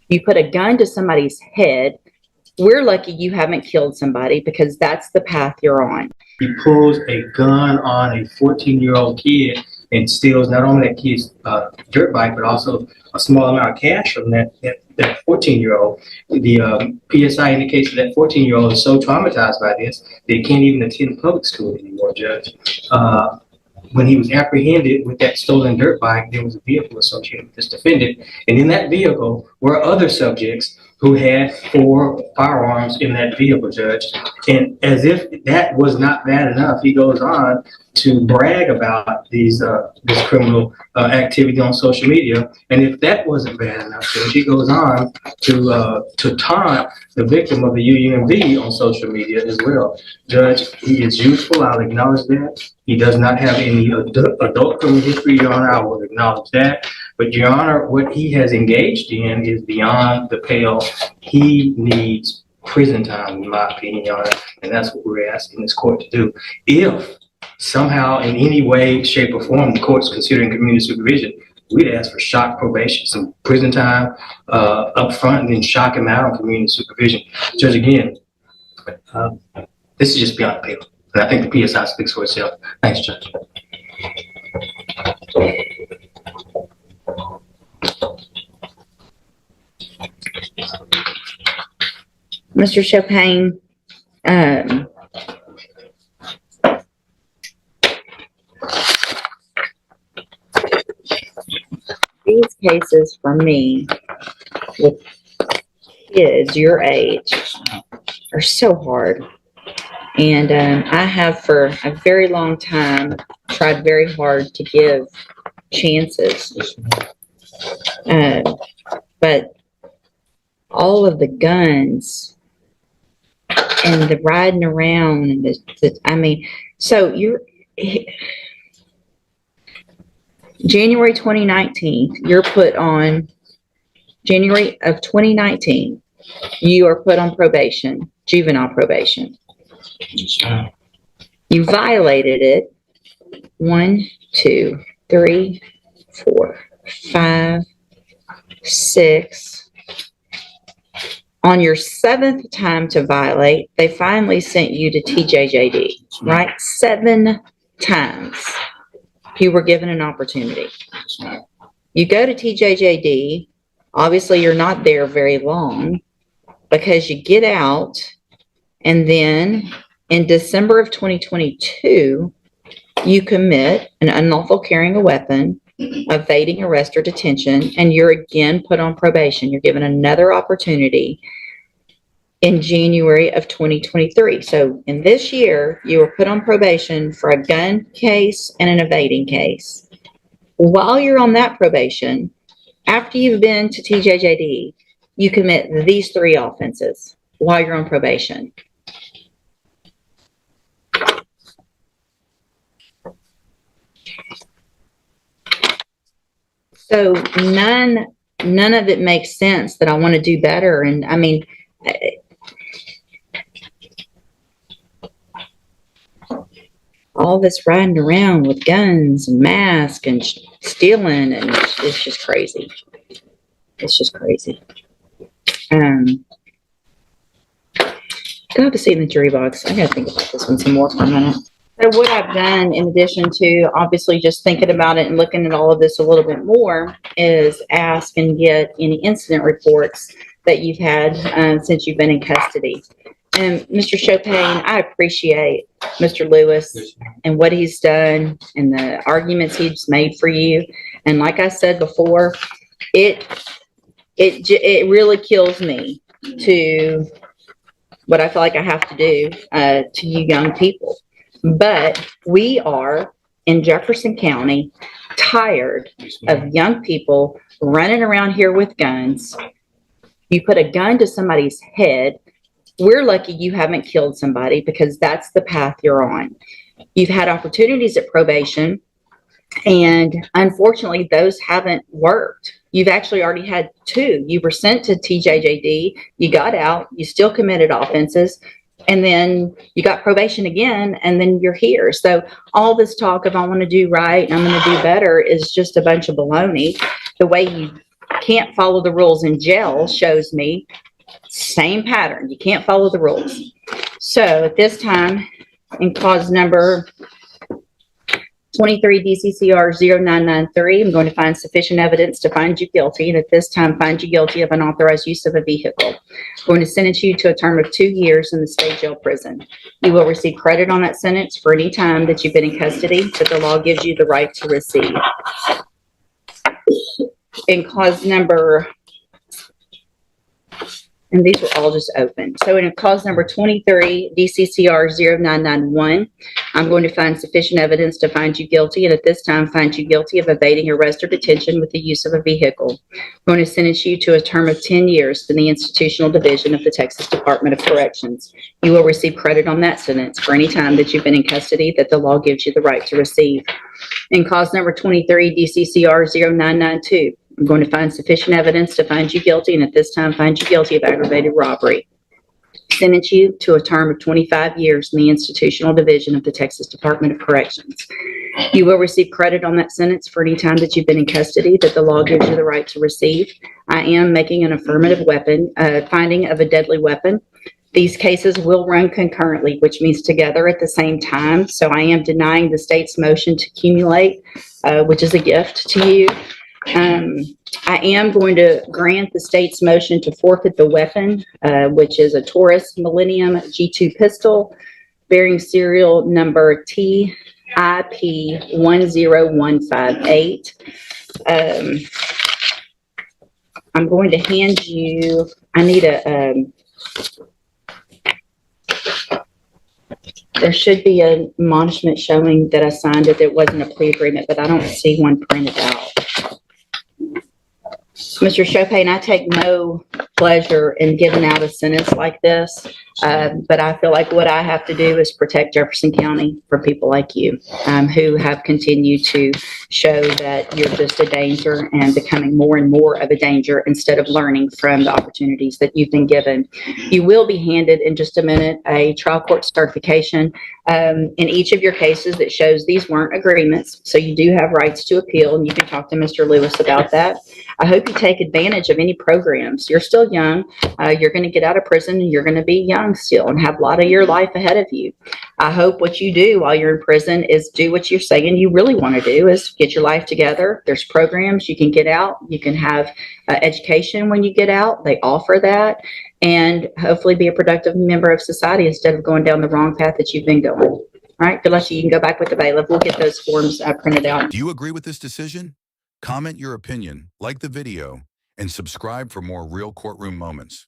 You put a gun to somebody's head. We're lucky you haven't killed somebody because that's the path you're on. He pulls a gun on a 14-year-old kid and steals not only that kid's dirt bike, but also a small amount of cash from that 14-year-old. The PSI indicates that 14-year-old is so traumatized by this, they can't even attend public school anymore, Judge. When he was apprehended with that stolen dirt bike, there was a vehicle associated with this defendant. And in that vehicle were other subjects who had 4 firearms in that vehicle, Judge. And as if that was not bad enough, he goes on to brag about this criminal activity on social media. And if that wasn't bad enough, Judge, he goes on to taunt the victim of the UUMV on social media as well. Judge, he is youthful, I'll acknowledge that. He does not have any adult criminal history, Your Honor, I will acknowledge that. But Your Honor, what he has engaged in is beyond the pale. He needs prison time, in my opinion, Your Honor, and that's what we're asking this court to do. If somehow, in any way, shape, or form, the court's considering community supervision, we'd ask for shock probation, some prison time up front, and then shock him out on community supervision. Judge, again, this is just beyond the pale. And I think the PSI speaks for itself. Thanks, Judge. Mr. Chopin, these cases for me with kids your age are so hard. And I have for a very long time tried very hard to give chances. But all of the guns and the riding around and I mean, so you're January 2019, you're put on January of 2019, you are put on probation, juvenile probation. You violated it 1, 2, 3, 4, 5, 6. On your 7th time to violate, they finally sent you to TJJD, right? 7 times you were given an opportunity. You go to TJJD, obviously you're not there very long because you get out, and then in December of 2022, you commit an unlawful carrying a weapon, evading arrest or detention, and you're again put on probation. You're given another opportunity in January of 2023. So in this year, you were put on probation for a gun case and an evading case. While you're on that probation, after you've been to TJJD, you commit these 3 offenses while you're on probation. So none of it makes sense that I want to do better. And I mean, all this riding around with guns and masks and stealing, and it's just crazy. It's just crazy. Go to see in the jury box. I gotta think about this one some more for a minute. So what I've done, in addition to obviously just thinking about it and looking at all of this a little bit more, is ask and get any incident reports that you've had since you've been in custody. And Mr. Chopin, I appreciate Mr. Lewis and what he's done and the arguments he's made for you. And like I said before, it really kills me to what I feel like I have to do to you young people. But we are in Jefferson County tired of young people running around here with guns. You put a gun to somebody's head. We're lucky you haven't killed somebody because that's the path you're on. You've had opportunities at probation, and unfortunately, those haven't worked. You've actually already had 2. You were sent to TJJD, you got out, you still committed offenses, and then you got probation again, and then you're here. So all this talk of I want to do right and I'm going to do better is just a bunch of baloney. The way you can't follow the rules in jail shows me same pattern. You can't follow the rules. So at this time, in clause number 23 DCCR 0993, I'm going to find sufficient evidence to find you guilty, and at this time find you guilty of unauthorized use of a vehicle. I'm going to sentence you to a term of 2 years in the state jail prison. You will receive credit on that sentence for any time that you've been in custody that the law gives you the right to receive. In clause number, and these were all just open. So in clause number 23, DCCR 0991, I'm going to find sufficient evidence to find you guilty, and at this time find you guilty of evading arrest or detention with the use of a vehicle. I'm going to sentence you to a term of 10 years in the Institutional Division of the Texas Department of Corrections. You will receive credit on that sentence for any time that you've been in custody that the law gives you the right to receive. In clause number 23, DCCR 0992, I'm going to find sufficient evidence to find you guilty, and at this time find you guilty of aggravated robbery. Sentence you to a term of 25 years in the Institutional Division of the Texas Department of Corrections. You will receive credit on that sentence for any time that you've been in custody that the law gives you the right to receive. I am making an affirmative finding of a deadly weapon. These cases will run concurrently, which means together at the same time. So I am denying the state's motion to accumulate, which is a gift to you. I am going to grant the state's motion to forfeit the weapon, which is a Taurus Millennium G2 pistol bearing serial number TIP10158. I'm going to hand you, I need there should be an admonishment showing that I signed it. There wasn't a plea agreement, but I don't see one printed out. Mr. Chopin, I take no pleasure in giving out a sentence like this, but I feel like what I have to do is protect Jefferson County from people like you, who have continued to show that you're just a danger and becoming more and more of a danger instead of learning from the opportunities that you've been given. You will be handed in just a minute a trial court certification in each of your cases that shows these weren't agreements, so you do have rights to appeal, and you can talk to Mr. Lewis about that. I hope you take advantage of any programs. You're still young. You're going to get out of prison, and you're going to be young still and have a lot of your life ahead of you. I hope what you do while you're in prison is do what you're saying you really want to do, is get your life together. There's programs you can get out. You can have education when you get out. They offer that, and hopefully be a productive member of society instead of going down the wrong path that you've been going. All right, good luck to you. You can go back with the bailiff. We'll get those forms printed out. Do you agree with this decision? Comment your opinion, like the video, and subscribe for more real courtroom moments.